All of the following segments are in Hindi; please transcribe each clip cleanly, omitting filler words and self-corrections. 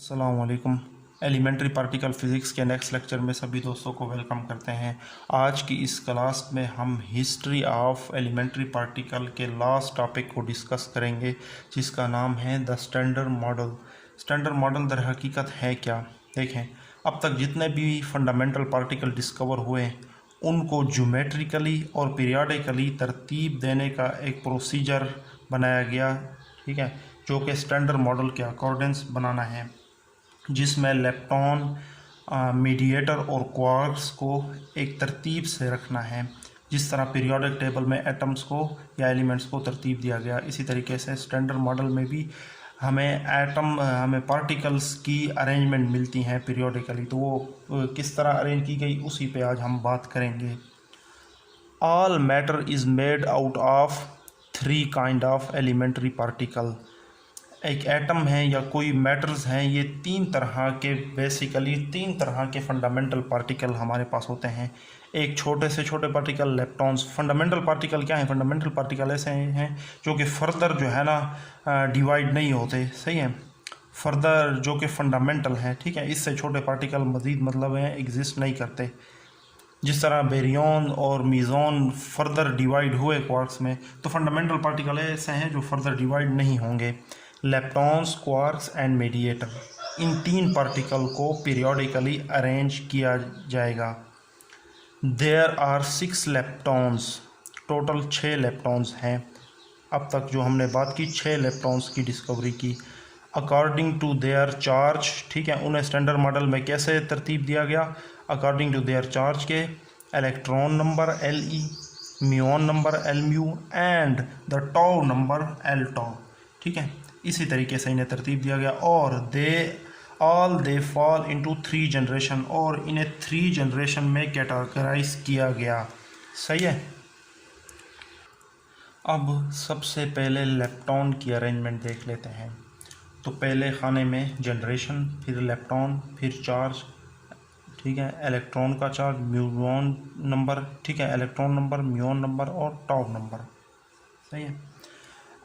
अस्सलाम वालेकुम। एलिमेंट्री पार्टिकल फ़िज़िक्स के नेक्स्ट लेक्चर में सभी दोस्तों को वेलकम करते हैं। आज की इस क्लास में हम हिस्ट्री ऑफ एलिमेंट्री पार्टिकल के लास्ट टॉपिक को डिस्कस करेंगे, जिसका नाम है the standard model. Standard model दर हकीकत है क्या? देखें, अब तक जितने भी फंडामेंटल पार्टिकल डिस्कवर हुए उनको ज्योमेट्रिकली और पीरियाडिकली तरतीब देने का एक प्रोसीजर बनाया गया, ठीक है, जो कि स्टैंडर्ड मॉडल के अकॉर्डेंस बनाना है, जिसमें लेप्टॉन, मीडिएटर और क्वार्क्स को एक तरतीब से रखना है। जिस तरह पीरियोडिक टेबल में एटम्स को या एलिमेंट्स को तरतीब दिया गया, इसी तरीके से स्टैंडर्ड मॉडल में भी हमें पार्टिकल्स की अरेंजमेंट मिलती हैं पीरियोडिकली। तो वो किस तरह अरेंज की गई उसी पे आज हम बात करेंगे। All matter is made out of 3 kind of elementary particle. एक एटम है या कोई मैटर्स हैं, ये बेसिकली तीन तरह के फंडामेंटल पार्टिकल हमारे पास होते हैं। एक छोटे से छोटे पार्टिकल लेप्टॉन्स। फंडामेंटल पार्टिकल क्या है? फंडामेंटल पार्टिकल ऐसे हैं जो कि फर्दर जो है ना डिवाइड नहीं होते, सही है, फर्दर जो कि फंडामेंटल हैं, ठीक है। इससे छोटे पार्टिकल मज़ीद मतलब हैं एग्जिस्ट नहीं करते। जिस तरह बेरियन और मीज़ोन फर्दर डिवाइड हुए क्वार्क्स में, तो फंडामेंटल पार्टिकल ऐसे हैं जो फर्दर डिवाइड नहीं होंगे। लेप्टॉन्स, क्वार्क्स एंड मीडिएटर, इन तीन पार्टिकल को पीरियोडिकली अरेंज किया जाएगा। There are 6 leptons, total 6 leptons हैं। अब तक जो हमने बात की 6 लेप्टॉन्स की डिस्कवरी की अकॉर्डिंग टू देयर चार्ज, ठीक है। उन्हें स्टैंडर्ड मॉडल में कैसे तरतीब दिया गया? अकॉर्डिंग टू देयर चार्ज के electron number Le, muon number Mu and the tau number L tau, ठीक है। इसी तरीके से इन्हें तरतीब दिया गया और दे फॉल इनटू 3 जनरेशन, और इन्हें 3 जनरेशन में कैटेगराइज किया गया, सही है। अब सबसे पहले लेप्टॉन की अरेंजमेंट देख लेते हैं। तो पहले खाने में जनरेशन, फिर लेप्टॉन, फिर चार्ज, ठीक है, इलेक्ट्रॉन का चार्ज, म्यून नंबर, ठीक है, इलेक्ट्रॉन नंबर, म्यून नंबर और टाउ नंबर, सही है।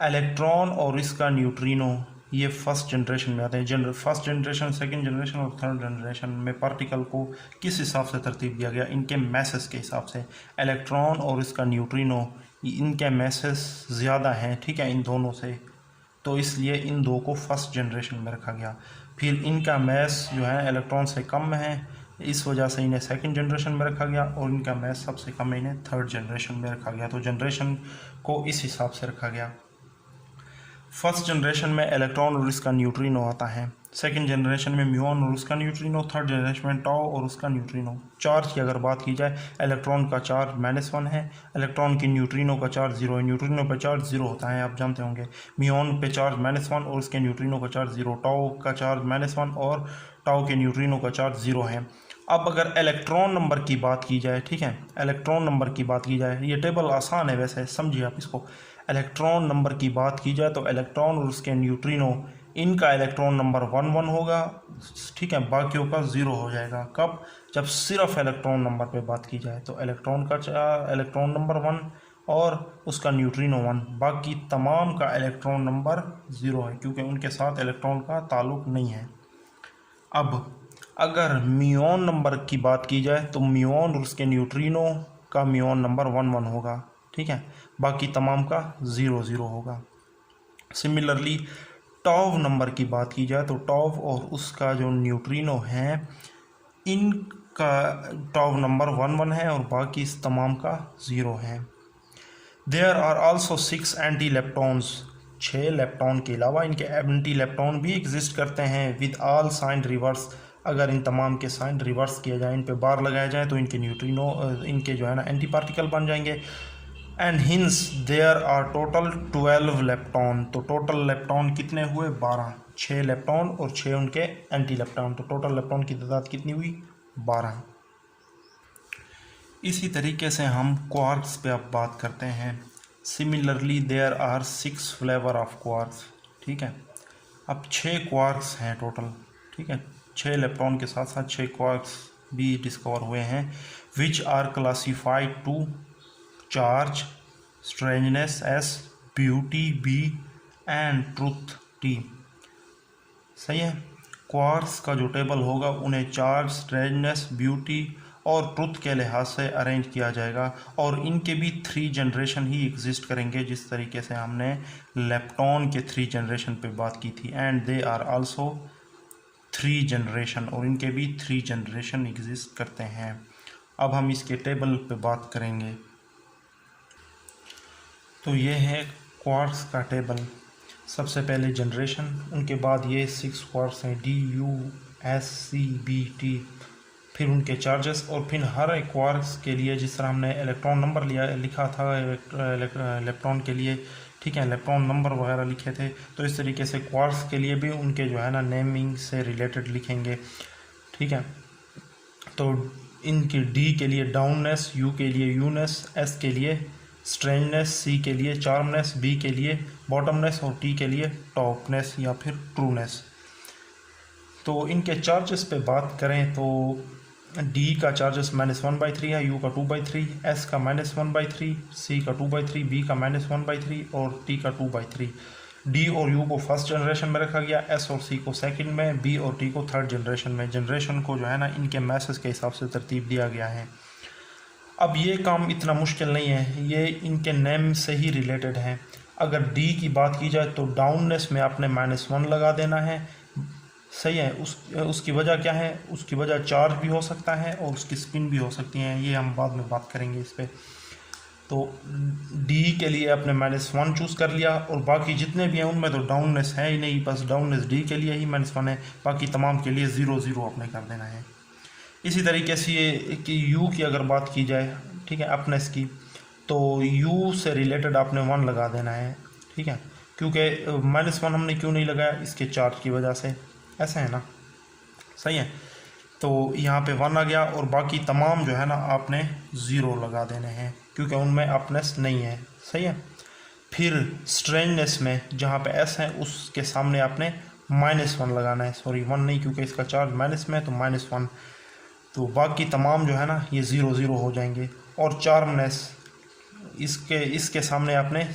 इलेक्ट्रॉन और इसका न्यूट्रिनो ये फर्स्ट जनरेशन में आते हैं। फर्स्ट जनरेशन, सेकंड जनरेशन और थर्ड जनरेशन में पार्टिकल को किस हिसाब से तरतीब दिया गया? इनके मैसेस के हिसाब से। इलेक्ट्रॉन और इसका न्यूट्रिनो, इनके मैसेस ज़्यादा हैं, ठीक है, इन दोनों से, तो इसलिए इन दो को फर्स्ट जनरेशन में रखा गया। फिर इनका मैस जो है इलेक्ट्रॉन से कम है, इस वजह से इन्हें सेकंड जनरेशन में रखा गया, और इनका मैस सबसे कम है, इन्हें थर्ड जनरेशन में रखा गया। तो जनरेशन को इस हिसाब से रखा गया। फर्स्ट जनरेशन में इलेक्ट्रॉन और इसका न्यूट्रिनो आता है, सेकंड जनरेशन में म्यून और उसका न्यूट्रिनो, थर्ड जनरेशन में टाउ और उसका न्यूट्रिनो। चार्ज की अगर बात की जाए, इलेक्ट्रॉन का चार्ज -1 है, इलेक्ट्रॉन की न्यूट्रिनो का चार्ज 0 है। न्यूट्रिनो पे चार्ज 0 होता है, आप जानते होंगे। म्यून पे चार्ज -1 और उसके न्यूट्रिनो का चार्ज 0, टाउ का चार्ज -1 और टाउ के न्यूट्रिनो का चार्ज 0 है। अब अगर इलेक्ट्रॉन नंबर की बात की जाए, ठीक है, इलेक्ट्रॉन नंबर की बात की जाए, ये टेबल आसान है वैसे, समझिए आप इसको। इलेक्ट्रॉन नंबर की बात की जाए तो इलेक्ट्रॉन और उसके न्यूट्रिनो, इनका इलेक्ट्रॉन नंबर 1 होगा, ठीक है, बाकियों का 0 हो जाएगा। कब? जब सिर्फ इलेक्ट्रॉन नंबर पे बात की जाए तो इलेक्ट्रॉन नंबर 1 और उसका न्यूट्रिनो 1, बाकी तमाम का इलेक्ट्रॉन नंबर 0 है, क्योंकि उनके साथ इलेक्ट्रॉन का ताल्लुक नहीं है। अब अगर म्यून नंबर की बात की जाए तो म्यून और उसके न्यूट्रिनो का म्यून नंबर 1 होगा, ठीक है, बाकी तमाम का 0 होगा। सिमिलरली टाउ नंबर की बात की जाए तो टाउ और उसका जो न्यूट्रिनो है, इनका टाउ नंबर 1 है और बाकी इस तमाम का 0 है। There are also 6 anti leptons, 6 lepton के अलावा इनके एंटी लेप्टॉन भी एग्जिस्ट करते हैं विद ऑल साइन रिवर्स। अगर इन तमाम के साइन रिवर्स किया जाए, इन पे बार लगाया जाए, तो इनके न्यूट्रिनो, इनके जो है ना एंटी पार्टिकल बन जाएंगे। And hence there are total 12 lepton, तो टोटल लेप्टॉन कितने हुए? 12, 6 लेप्टॉन और 6 उनके एंटी लेप्टॉन, तो टोटल लेप्टॉन की तादाद कितनी हुई? 12। इसी तरीके से हम क्वार्क्स पे अब बात करते हैं। Similarly there are 6 flavour of quarks, ठीक है। अब 6 क्वार्क्स हैं टोटल, ठीक है, 6 इलेक्ट्रॉन के साथ साथ 6 क्वार्क्स भी डिस्कवर हुए हैं, which are classified to charge, strangeness S, beauty B and truth T, सही है। क्वार्क्स का जो टेबल होगा उन्हें चार्ज, स्ट्रेंजनेस, ब्यूटी और ट्रुथ के लिहाज से अरेंज किया जाएगा और इनके भी 3 जनरेशन ही एग्जिस्ट करेंगे, जिस तरीके से हमने लेप्टॉन के 3 जनरेशन पे बात की थी। And they are also 3 generation, और इनके भी 3 जनरेशन एग्जिस्ट करते हैं। अब हम इसके टेबल पे बात करेंगे। तो ये है क्वार्क्स का टेबल। सबसे पहले जनरेशन, उनके बाद ये 6 क्वार्क्स हैं, D, U, S, C, B, T, फिर उनके चार्जेस, और फिर हर एक क्वार्क्स के लिए जिस तरह हमने इलेक्ट्रॉन नंबर लिखा था इलेक्ट्रॉन के लिए, ठीक है, इलेक्ट्रॉन नंबर वगैरह लिखे थे, तो इस तरीके से क्वार्क्स के लिए भी उनके जो है ना नेमिंग से रिलेटेड लिखेंगे, ठीक है। तो इनकी डी के लिए डाउननेस, यू के लिए यूनेस, एस के लिए स्ट्रेंजनेस, सी के लिए चार्मनेस, बी के लिए बॉटमनेस और टी के लिए टॉपनेस या फिर ट्रूनेस। तो इनके चार्जेस पे बात करें तो डी का चार्जेस -1/3 है, यू का 2/3, एस का -1/3, सी का 2/3, बी का -1/3 और टी का 2/3। डी और यू को फर्स्ट जनरेशन में रखा गया, एस और सी को सेकंड में, बी और टी को थर्ड जनरेशन में। जनरेशन को जो है ना इनके मैसेज के हिसाब से तरतीब दिया गया है। अब ये काम इतना मुश्किल नहीं है, ये इनके नेम से ही रिलेटेड है। अगर डी की बात की जाए तो डाउननेस में आपने -1 लगा देना है, सही है। उसकी वजह क्या है, उसकी वजह चार्ज भी हो सकता है और उसकी स्पिन भी हो सकती है, ये हम बाद में बात करेंगे इस पर। तो डी के लिए आपने -1 चूज़ कर लिया और बाकी जितने भी हैं उनमें तो डाउननेस है ही नहीं, बस डाउननेस डी के लिए ही -1 है, बाकी तमाम के लिए 0 आपने कर देना है। इसी तरीके से ये कि यू की अगर बात की जाए, ठीक है, अपनेस की, तो यू से रिलेटेड आपने 1 लगा देना है, ठीक है, क्योंकि -1 हमने क्यों नहीं लगाया, इसके चार्ज की वजह से, ऐसा है ना, सही है। तो यहाँ पे 1 आ गया और बाकी तमाम जो है ना आपने 0 लगा देने हैं क्योंकि उनमें अपनेस नहीं है, सही है। फिर स्ट्रेंजनेस में जहाँ पे एस है उसके सामने आपने -1 लगाना है, सॉरी 1 नहीं, क्योंकि इसका चार्ज माइनस में है तो -1। तो बाकी तमाम जो है ना ये 0 हो जाएंगे। और चार्मनेस, इसके सामने आपने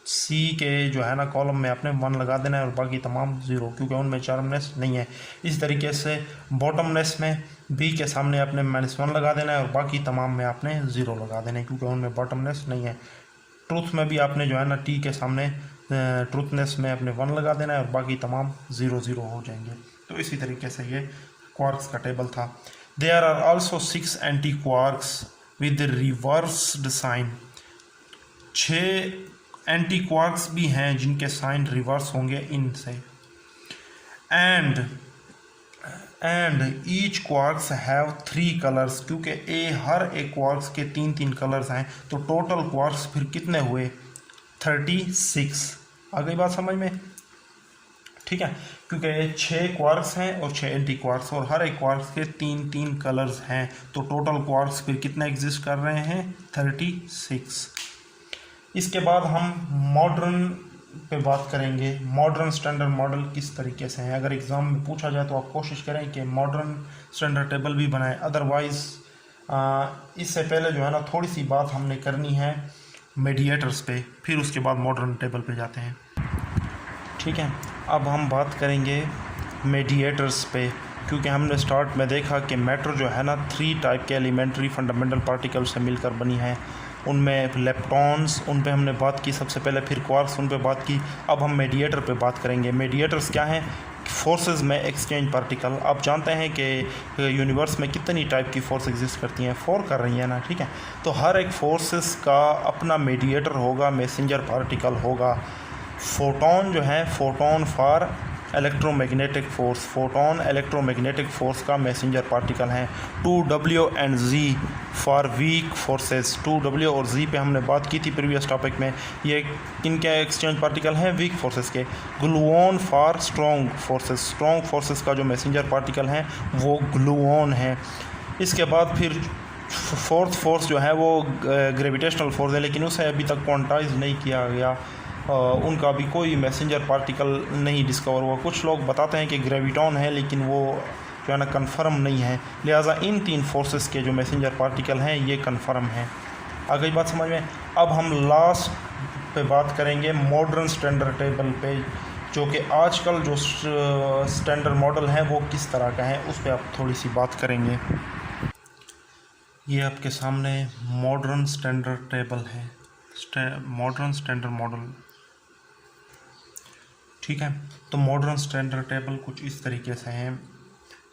सी के जो है ना कॉलम में आपने 1 लगा देना है और बाकी तमाम 0, क्योंकि उनमें चार्मनेस नहीं है। इस तरीके से बॉटमनेस में बी के सामने आपने -1 लगा देना है और बाकी तमाम में आपने 0 लगा देना है क्योंकि उनमें बॉटमनेस नहीं है। ट्रूथ में भी आपने जो है ना टी के सामने ट्रूथनेस में आपने 1 लगा देना है और बाकी तमाम 0 हो जाएंगे। तो इसी तरीके से ये क्वार्क्स का टेबल था। There are also 6 anti-quarks with the reversed sign। 6 anti-quarks भी हैं जिनके साइन रिवर्स होंगे इनसे। And each quarks have 3 colours, क्योंकि हर एक क्वार्क्स के 3 कलर्स हैं, तो टोटल क्वार्क्स फिर कितने हुए, 36। आ गई बात समझ में, ठीक है, क्योंकि 6 क्वार्क्स हैं और 6 एंटी क्वार्क्स और हर एक क्वार्क्स के 3 कलर्स हैं, तो टोटल क्वार्क्स फिर कितने एग्जिस्ट कर रहे हैं, 36। इसके बाद हम मॉडर्न पे बात करेंगे। मॉडर्न स्टैंडर्ड मॉडल किस तरीके से हैं, अगर एग्ज़ाम में पूछा जाए तो आप कोशिश करें कि मॉडर्न स्टैंडर्ड टेबल भी बनाएं। अदरवाइज़ इससे पहले जो है ना थोड़ी सी बात हमने करनी है मीडिएटर्स पे, फिर उसके बाद मॉडर्न टेबल पे जाते हैं, ठीक है। अब हम बात करेंगे मीडिएटर्स पे, क्योंकि हमने स्टार्ट में देखा कि मैटर जो है ना 3 टाइप के एलिमेंट्री फंडामेंटल पार्टिकल से मिलकर बनी है। उनमें लेप्टॉन्स, उन पे हमने बात की सबसे पहले, फिर क्वार्क्स, उन पे बात की। अब हम मीडिएटर पे बात करेंगे। मीडिएटर्स क्या हैं, फोर्सेस में एक्सचेंज पार्टिकल। आप जानते हैं कि यूनिवर्स में कितनी टाइप की फोर्स एग्जिस्ट करती हैं, 4 कर रही है ना, ठीक है। तो हर एक फोर्सेस का अपना मीडिएटर होगा, मैसेंजर पार्टिकल होगा। फोटोन जो है, photon for electromagnetic force, photon electromagnetic force का मैसेंजर पार्टिकल हैं। 2W and Z for weak forces. 2W और Z पे हमने बात की थी प्रीवियस टॉपिक में, ये किनके एक्सचेंज पार्टिकल हैं, वीक फोर्सेस के। Gluon for strong forces, strong forces का जो मैसेंजर पार्टिकल हैं वो ग्लूऑन है। इसके बाद फिर फोर्थ फोर्स जो है वो ग्रेविटेशनल फोर्स है, लेकिन उसे अभी तक क्वांटाइज नहीं किया गया, उनका भी कोई मैसेंजर पार्टिकल नहीं डिस्कवर हुआ। कुछ लोग बताते हैं कि ग्रेविटॉन है, लेकिन वो जो है ना कन्फर्म नहीं है, लिहाजा इन 3 फोर्सेस के जो मैसेंजर पार्टिकल हैं ये कन्फर्म हैं। आ गई बात समझ में। अब हम लास्ट पे बात करेंगे मॉडर्न स्टैंडर्ड टेबल पे, जो कि आजकल जो स्टैंडर्ड मॉडल है वो किस तरह का है उस पर आप थोड़ी सी बात करेंगे। ये आपके सामने मॉडर्न स्टैंडर्ड टेबल है, मॉडर्न स्टैंडर्ड मॉडल, ठीक है। तो मॉडर्न स्टैंडर्ड टेबल कुछ इस तरीके से हैं।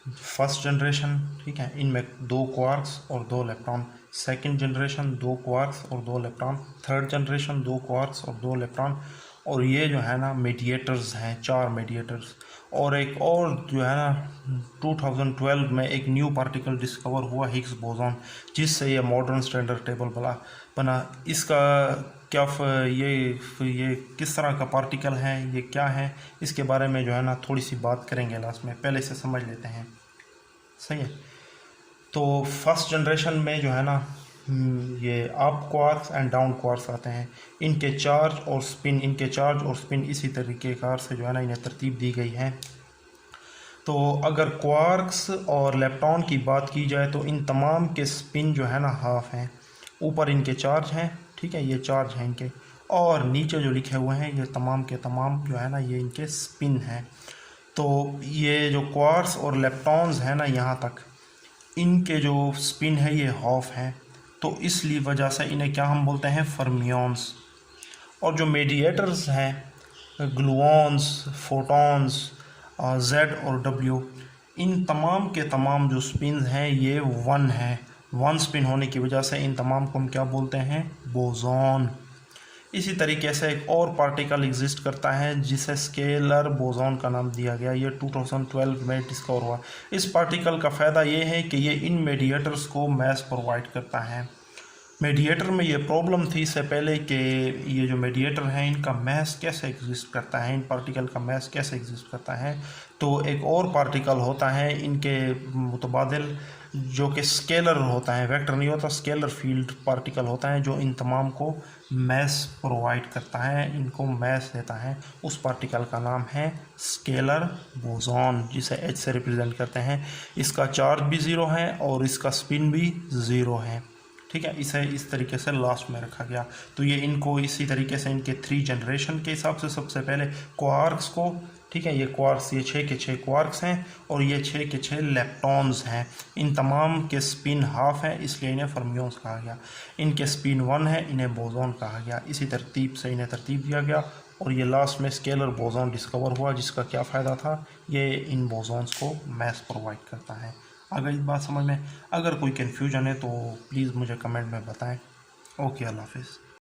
फर्स्ट जनरेशन, ठीक है, इनमें 2 क्वार्क्स और 2 इलेक्ट्रॉन। सेकंड जनरेशन 2 क्वार्क्स और 2 इलेक्ट्रॉन। थर्ड जनरेशन 2 क्वार्क्स और 2 इलेक्ट्रॉन। और ये जो है ना मीडिएटर्स हैं, 4 मीडिएटर्स। और एक और जो है ना 2012 में एक न्यू पार्टिकल डिस्कवर हुआ, हिग्स बोसॉन, जिससे ये मॉडर्न स्टैंडर्ड टेबल बना। इसका क्या ये किस तरह का पार्टिकल है, ये क्या है, इसके बारे में जो है ना थोड़ी सी बात करेंगे लास्ट में, पहले से समझ लेते हैं, सही है। तो फर्स्ट जनरेशन में जो है ना ये up quarks and down quarks आते हैं। इनके चार्ज और स्पिन इसी तरीके कार से जो है ना इन्हें तरतीब दी गई है। तो अगर क्वार्क्स और लेप्टॉन की बात की जाए तो इन तमाम के स्पिन जो है ना हाफ हैं। ऊपर इनके चार्ज हैं, ठीक है, ये चार्ज हैं इनके, और नीचे जो लिखे हुए हैं ये तमाम के तमाम जो है ना ये इनके स्पिन हैं। तो ये जो क्वार्क्स और लेप्टॉन्स हैं ना यहाँ तक, इनके जो स्पिन है ये हाफ हैं। तो इसलिए वजह से इन्हें क्या हम बोलते हैं, फर्मियंस। और जो मेडिएटर्स हैं, ग्लूऑन्स, फोटॉन्स, जेड और डब्ल्यू, इन तमाम के तमाम जो स्पिन हैं ये 1 हैं। 1 स्पिन होने की वजह से इन तमाम को हम क्या बोलते हैं, बोसॉन। इसी तरीके से एक और पार्टिकल एग्जिस्ट करता है जिसे स्केलर बोसॉन का नाम दिया गया। ये 2012 में डिस्कवर हुआ। इस पार्टिकल का फ़ायदा ये है कि ये इन मेडिएटर्स को मैस प्रोवाइड करता है। मेडिएटर में ये प्रॉब्लम थी इससे पहले कि ये जो मेडिएटर हैं इनका मैस कैसे एग्जिस्ट करता है, इन पार्टिकल का मैस कैसे एग्जिस्ट करता है। तो एक और पार्टिकल होता है इनके मुतबादिल जो कि स्केलर होता है, वेक्टर नहीं होता, स्केलर फील्ड पार्टिकल होता है जो इन तमाम को मैस प्रोवाइड करता है, इनको मैस देता है। उस पार्टिकल का नाम है स्केलर बोसॉन, जिसे H से रिप्रेजेंट करते हैं। इसका चार्ज भी 0 है और इसका स्पिन भी 0 है, ठीक है। इसे इस तरीके से लास्ट में रखा गया। तो ये इनको इसी तरीके से इनके 3 जनरेशन के हिसाब से सबसे पहले क्वार्क्स को, ठीक है, ये क्वार्क्स, ये 6 के 6 क्वार्क्स हैं और ये 6 के 6 लेप्टॉन्स हैं। इन तमाम के स्पिन हाफ है, इसलिए इन्हें फर्मियंस कहा गया। इनके स्पिन 1 है, इन्हें बोसॉन कहा गया। इसी तरतीब से इन्हें तरतीब दिया गया और ये लास्ट में स्केलर बोसॉन डिस्कवर हुआ, जिसका क्या फ़ायदा था, ये इन बोसॉन्स को मैस प्रोवाइड करता है। अगर इस बात समझ में, अगर कोई कन्फ्यूजन है तो प्लीज़ मुझे कमेंट में बताएं। ओके, अल्लाह हाफिज़।